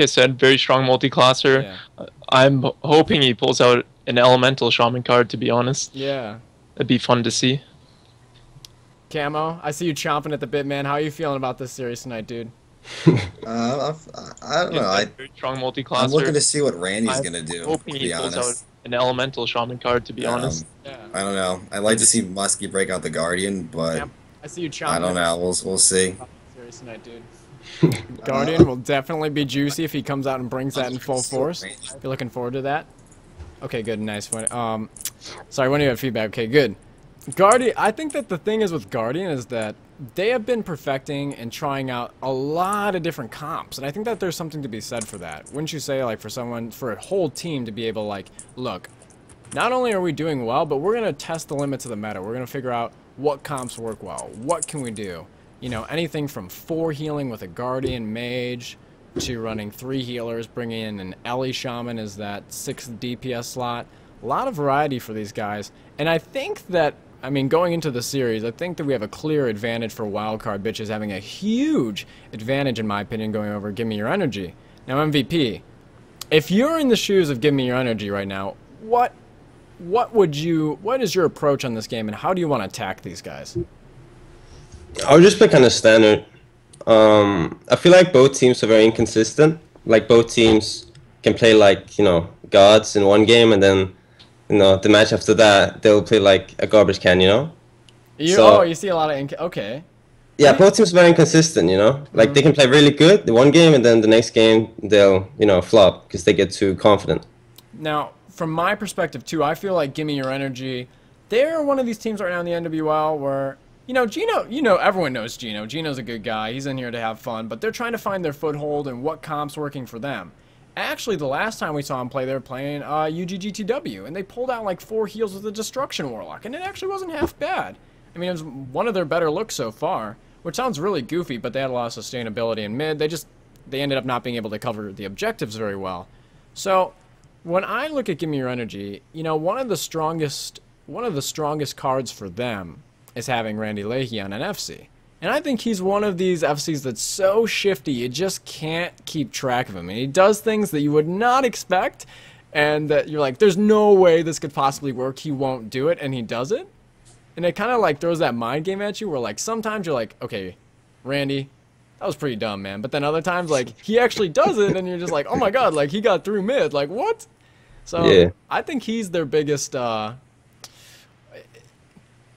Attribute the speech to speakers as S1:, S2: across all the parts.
S1: I said, very strong multi-classer.
S2: Yeah.
S1: I'm hoping he pulls out an elemental shaman card, to be honest.
S2: Yeah.
S1: That'd be fun to see.
S2: Camo, I see you chomping at the bit, man. How are you feeling about this series tonight, dude?
S3: I don't
S1: Like
S3: know.
S1: I said, very strong
S3: I'm looking
S1: multi-classer.
S3: to see what Randy's
S1: I'm
S3: gonna do,
S1: hoping
S3: to
S1: he
S3: be
S1: pulls out
S3: honest.
S1: an elemental shaman card, to be honest.
S2: Yeah.
S3: I don't know. I'd like
S1: Fun
S3: to
S1: to
S3: see
S1: see.
S3: Muskie break out the Guardian, but
S2: Yep. I see you
S3: I
S2: chomping
S3: don't
S2: at the
S3: know. We'll see.
S2: series tonight, dude.
S3: Uh,
S2: Guardian will definitely be juicy if he comes out and brings
S3: I'm
S2: that in
S3: looking to
S2: full
S3: see what
S2: force.
S3: Randy-
S2: Be looking forward to that. Okay, good, nice one. Sorry, when do you have feedback? Okay, good. Guardian, I think that the thing is with Guardian is that they have been perfecting and trying out a lot of different comps, and I think that there's something to be said for that. Wouldn't you say, like, for a whole team to be able to, like, look, not only are we doing well, but we're gonna test the limits of the meta. We're gonna figure out what comps work well. What can we do? You know, anything from 4 healing with a Guardian Mage to running 3 healers, bringing in an Ellie Shaman as that 6th DPS slot. A lot of variety for these guys. And I think that, I mean, going into the series, I think that we have a clear advantage for Wildcard bitches having a huge advantage, in my opinion, going over Give Me Your Energy. Now, MVP, if you're in the shoes of Give Me Your Energy right now, what is your approach on this game, and how do you want to attack these guys?
S4: I would just play kind of standard. I feel like both teams are very inconsistent. Like both teams can play like, gods in one game, and then, the match after that they'll play like a garbage can,
S2: You see a lot of okay.
S4: Yeah, both teams are very inconsistent, Like they can play really good the one game, and then the next game they'll, flop because they get too confident.
S2: Now, from my perspective too, I feel like Gimme Your Energy, they're one of these teams right now in the NWL where, Gino, everyone knows Gino. Gino's a good guy. He's in here to have fun, but they're trying to find their foothold and what comp's working for them. Actually, the last time we saw him play, they were playing UGGTW, and they pulled out like 4 heals with a Destruction Warlock, and it actually wasn't half bad. I mean, it was one of their better looks so far, which sounds really goofy, but they had a lot of sustainability in mid. They ended up not being able to cover the objectives very well. So, when I look at Gimme Your Energy, one of the strongest cards for them is having Randy Leahy on an FC. And I think he's one of these FCs that's so shifty, you just can't keep track of him. And he does things that you would not expect, and that you're like, there's no way this could possibly work, he won't do it, and he does it. And it kind of like throws that mind game at you where like sometimes you're like, okay, Randy, that was pretty dumb, man. But then other times, like, he actually does it, and you're just like, oh my god, like, he got through mid, like, what? So,
S4: Yeah.
S2: I think he's their biggest,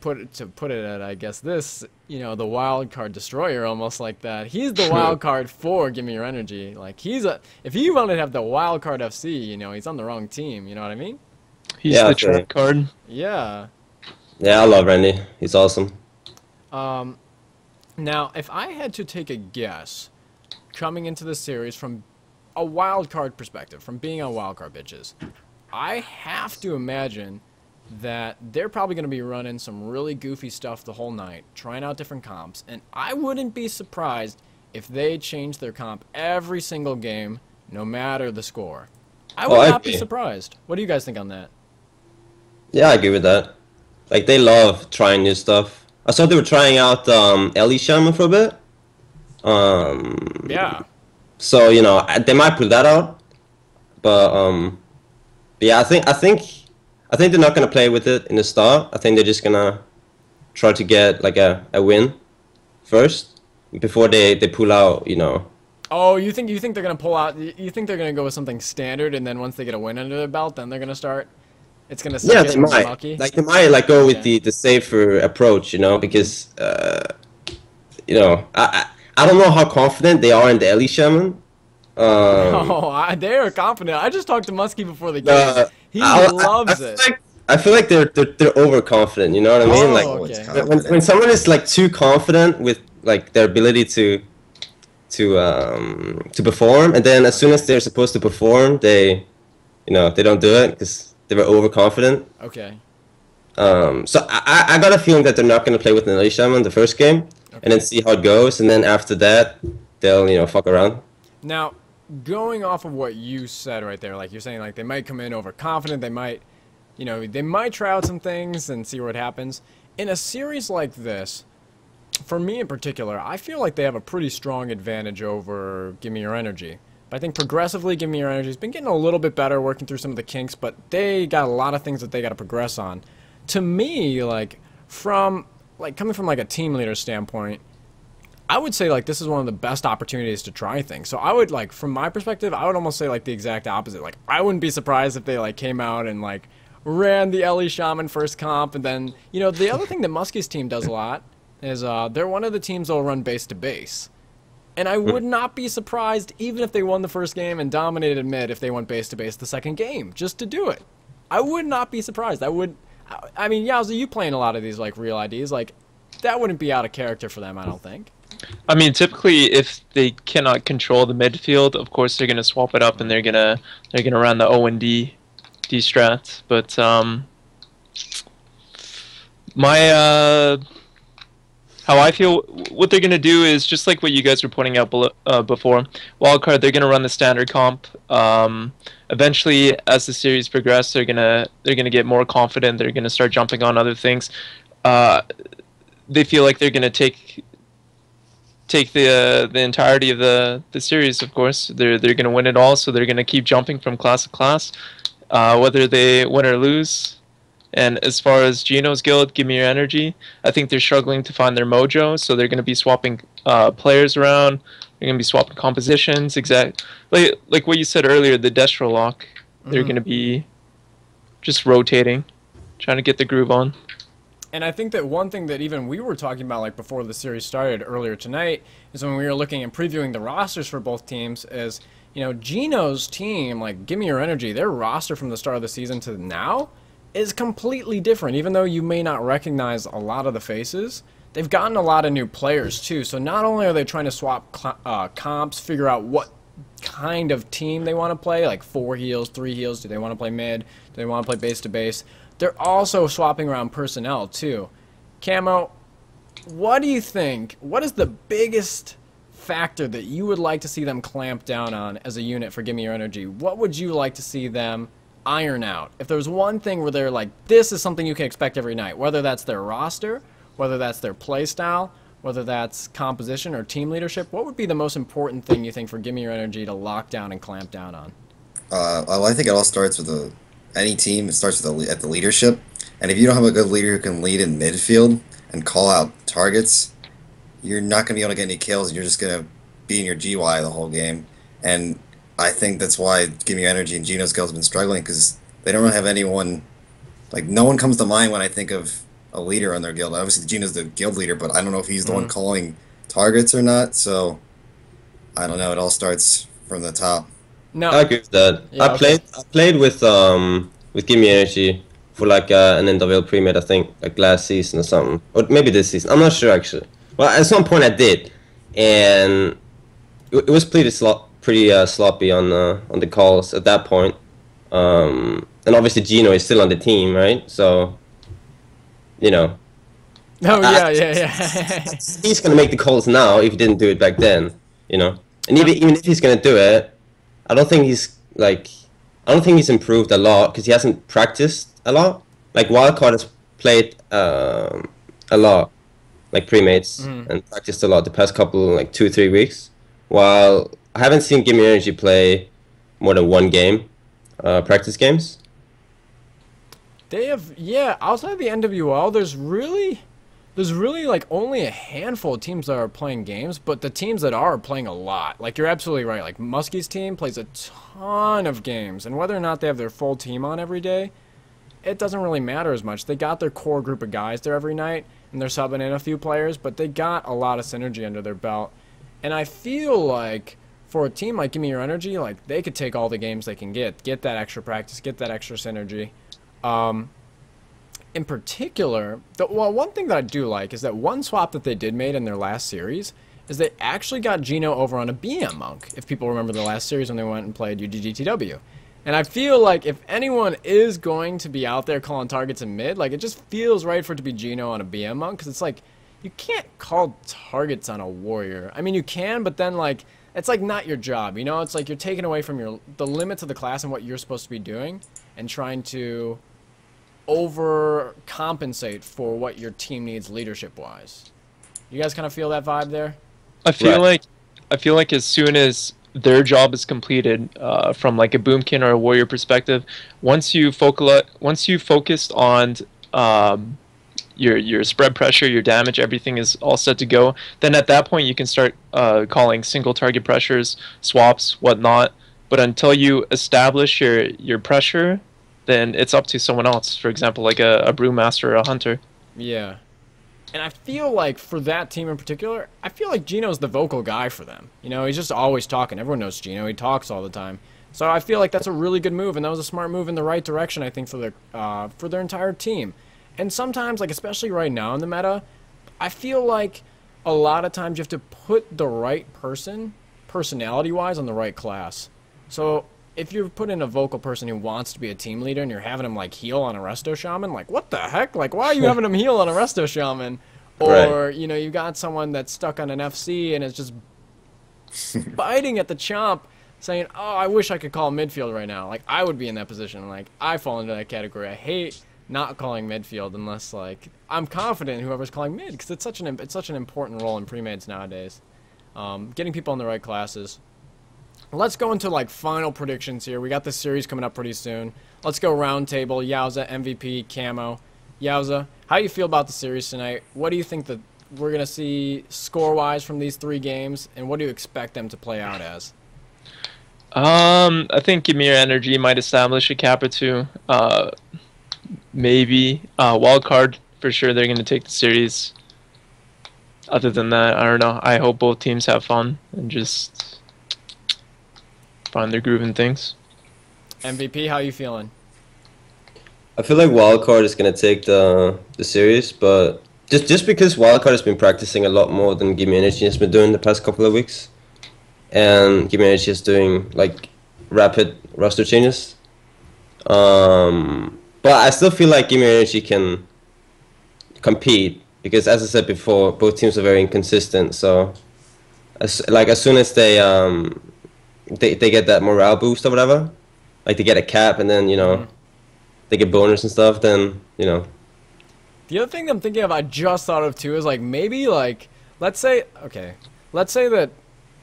S2: put it at, I guess, this, the wild card destroyer, almost like that. He's the wild card for Give Me Your Energy. Like, if he wanted to have the wild card FC, he's on the wrong team, you know what I mean?
S1: He's
S4: Yeah,
S1: the
S4: okay.
S1: trap card.
S2: Yeah.
S4: Yeah, I love Randy. He's awesome.
S2: Now, if I had to take a guess, coming into the series from a wild card perspective, from being on wild card bitches, I have to imagine that they're probably going to be running some really goofy stuff the whole night, trying out different comps, and I wouldn't be surprised if they changed their comp every single game, no matter the score. I would not be
S4: agree.
S2: surprised. What do you guys think on that?
S4: Yeah, I agree with that. Like they love trying new stuff. I saw they were trying out Ellie Shaman for a bit.
S2: Yeah.
S4: So they might pull that out, but yeah, I think they're not gonna play with it in the start. I think they're just gonna try to get like a win first before they pull out.
S2: Oh, you think they're gonna pull out? You think they're gonna go with something standard, and then once they get a win under their belt, then they're gonna start? It's gonna
S4: Yeah,
S2: get
S4: they might.
S2: mucky?
S4: Like they might like go with
S2: Okay.
S4: the safer approach, because I don't know how confident they are in the Ellie Shaman.
S2: Oh, they are confident. I just talked to Muskie before the game. He
S4: I
S2: loves
S4: feel
S2: it.
S4: like I feel like they're overconfident. You know what I mean?
S2: Oh,
S4: Like
S2: okay.
S3: It's
S4: when
S3: confident.
S4: someone is like too confident with like their ability to perform, and then as soon as they're supposed to perform, they don't do it because they were overconfident.
S2: Okay.
S4: So I got a feeling that they're not going to play with an Ellie Shaman the first game, and then see how it goes, and then after that they'll fuck around.
S2: Now, going off of what you said right there, like you're saying, like they might come in overconfident, they might try out some things and see what happens. In a series like this, for me in particular, I feel like they have a pretty strong advantage over Gimme Your Energy. I think progressively, Give Me Your Energy has been getting a little bit better, working through some of the kinks, but they got a lot of things that they got to progress on. To me, like coming from like a team leader standpoint, I would say like this is one of the best opportunities to try things. So I would like, from my perspective, I would almost say like the exact opposite. Like I wouldn't be surprised if they like came out and like ran the Ellie Shaman first comp, and then the other thing that Muskie's team does a lot is they're one of the teams that'll run base to base. And I would not be surprised, even if they won the first game and dominated mid, if they went base-to-base the second game, just to do it. I would not be surprised. I mean, Yowza, you playing a lot of these, like, real IDs, like, that wouldn't be out of character for them, I don't think.
S1: I mean, typically, if they cannot control the midfield, of course they're gonna swap it up and they're gonna run the O and D strat. But how I feel, what they're gonna do is just like what you guys were pointing out before. Wildcard, they're gonna run the standard comp. Eventually, as the series progresses, they're gonna get more confident. They're gonna start jumping on other things. They feel like they're gonna take the entirety of the series. Of course, they're gonna win it all. So they're gonna keep jumping from class to class, whether they win or lose. And as far as Gino's guild, Give Me Your Energy, I think they're struggling to find their mojo, so they're going to be swapping players around. They're going to be swapping compositions, like what you said earlier, the Destro lock. They're going to be just rotating, trying to get the groove on.
S2: And I think that one thing that even we were talking about like before the series started earlier tonight is when we were looking and previewing the rosters for both teams is, Gino's team, like Give Me Your Energy, their roster from the start of the season to now is completely different. Even though you may not recognize a lot of the faces, they've gotten a lot of new players too. So not only are they trying to swap comps, figure out what kind of team they want to play, like 4 heals, 3 heals, do they want to play mid, do they want to play base to base, they're also swapping around personnel too. Camo, what do you think, what is the biggest factor that you would like to see them clamp down on as a unit for Give Me Your Energy? What would you like to see them iron out? If there's one thing where they're like, this is something you can expect every night, whether that's their roster, whether that's their play style, whether that's composition or team leadership, what would be the most important thing you think for Give Me Your Energy to lock down and clamp down on?
S3: Well, I think it all starts with any team. It starts with at the leadership, and if you don't have a good leader who can lead in midfield and call out targets, you're not going to be able to get any kills. You're just going to be in your GY the whole game, and I think that's why Give Me Your Energy and Gino's guild has been struggling, because they don't have anyone, like, no one comes to mind when I think of a leader on their guild. Obviously, Gino's the guild leader, but I don't know if he's the one calling targets or not, so I don't know. It all starts from the top.
S2: No,
S4: I agree with that.
S2: Yeah,
S4: I played with Give Me Energy for like an NWL pre-med, I think, like last season or something, or maybe this season. I'm not sure actually. Well, at some point I did, and it was pretty sloppy on the calls at that point. And obviously Gino is still on the team, right? So,
S2: Oh, yeah.
S4: He's gonna make the calls now if he didn't do it back then, And even if he's gonna do it, I don't think he's improved a lot because he hasn't practiced a lot. Like Wildcard has played a lot, like pre-mates, and practiced a lot the past couple, like 2-3 weeks. While I haven't seen Give Me Energy play more than 1 game, practice games.
S2: They have, outside of the NWL, there's really like only a handful of teams that are playing games, but the teams that are playing a lot. Like, you're absolutely right. Like, Muskie's team plays a ton of games, and whether or not they have their full team on every day, it doesn't really matter as much. They got their core group of guys there every night, and they're subbing in a few players, but they got a lot of synergy under their belt. And I feel like for a team like Give Me Your Energy, like, they could take all the games they can get that extra practice, get that extra synergy. In particular, one thing that I do like is that one swap that they did made in their last series is they actually got Gino over on a BM Monk, if people remember the last series when they went and played UGGTW. And I feel like if anyone is going to be out there calling targets in mid, like, it just feels right for it to be Gino on a BM Monk, because it's like, you can't call targets on a warrior. I mean, you can, but then, like, it's like not your job, It's like you're taking away from the limits of the class and what you're supposed to be doing and trying to overcompensate for what your team needs leadership-wise. You guys kind of feel that vibe there?
S1: I feel like as soon as their job is completed from like a boomkin or a warrior perspective. Once you focused on your spread pressure, your damage, everything is all set to go. Then at that point you can start calling single target pressures, swaps, whatnot. But until you establish your pressure, then it's up to someone else. For example, like a brewmaster or a hunter.
S2: Yeah. And I feel like for that team in particular, I feel like Gino's the vocal guy for them. You know, he's just always talking. Everyone knows Gino. He talks all the time. So I feel like that's a really good move, and that was a smart move in the right direction, I think, for their entire team. And sometimes, like especially right now in the meta, I feel like a lot of times you have to put the right person, personality-wise, on the right class. So if you put in a vocal person who wants to be a team leader and you're having him like heal on a Resto Shaman, like what the heck? Like why are you having him heal on a Resto Shaman? Or, you know, you got someone that's stuck on an FC and is just biting at the chomp saying, oh, I wish I could call midfield right now. Like I would be in that position. Like I fall into that category. I hate not calling midfield unless like I'm confident in whoever's calling mid, because it's such an important role in pre-mades nowadays. Getting people in the right classes. Let's go into like final predictions here. We got this series coming up pretty soon. Let's go round table. Yowza, MVP, Camo. Yowza, how do you feel about the series tonight? What do you think that we're going to see score-wise from these 3 games, and what do you expect them to play out as?
S1: I think Give Me Your Energy might establish a cap or two. Maybe Wildcard, for sure they're going to take the series. Other than that, I don't know. I hope both teams have fun and just find their groove in things.
S2: MVP, how you feeling?
S4: I feel like Wildcard is gonna take the series, but just because Wildcard has been practicing a lot more than Give Me Energy has been doing the past couple of weeks, and Give Me Energy is doing like rapid roster changes. But I still feel like Give Me Energy can compete because, as I said before, both teams are very inconsistent. So, as soon as they get that morale boost or whatever, like they get a cap and then, you know, they get bonus and stuff, then, you know.
S2: The other thing I'm thinking of, I just thought of too, is like maybe like, let's say that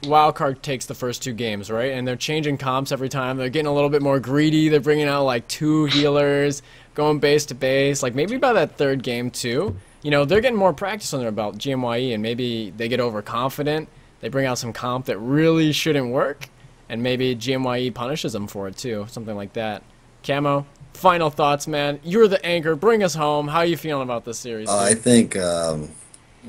S2: Wildcard takes the first 2 games, right? And they're changing comps every time. They're getting a little bit more greedy. They're bringing out like 2 healers, going base to base. Like maybe by that 3rd game too, you know, they're getting more practice under their belt, GMYE, and maybe they get overconfident. They bring out some comp that really shouldn't work. And maybe GMYE punishes them for it too, something like that. Camo, final thoughts, man. You're the anchor. Bring us home. How are you feeling about this series?
S3: I think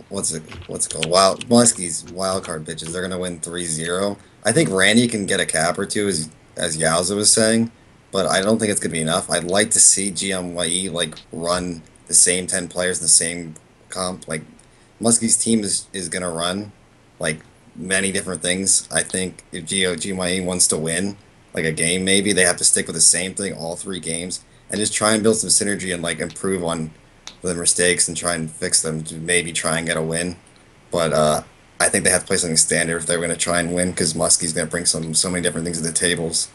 S3: what's it called? Muskie's wildcard bitches. They're gonna win 3-0. I think Randy can get a cap or 2, as Yowza was saying, but I don't think it's gonna be enough. I'd like to see GMYE like run the same 10 players in the same comp. Like Muskie's team is gonna run like many different things. I think if GMYE wants to win like a game, maybe they have to stick with the same thing all 3 games and just try and build some synergy and like improve on the mistakes and try and fix them to maybe try and get a win. But I think they have to play something standard if they're going to try and win, because Muskie's going to bring so many different things to the tables.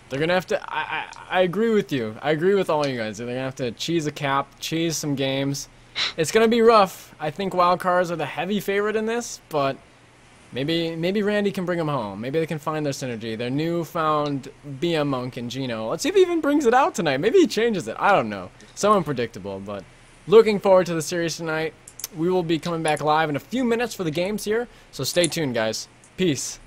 S2: They're going to have to... I agree with you. I agree with all you guys. They're going to have to cheese a cap, cheese some games. It's going to be rough. I think Wildcards are the heavy favorite in this, but maybe Randy can bring them home. Maybe they can find their synergy. Their newfound BM Monk and Gino. Let's see if he even brings it out tonight. Maybe he changes it. I don't know. So unpredictable, but looking forward to the series tonight. We will be coming back live in a few minutes for the games here, so stay tuned, guys. Peace.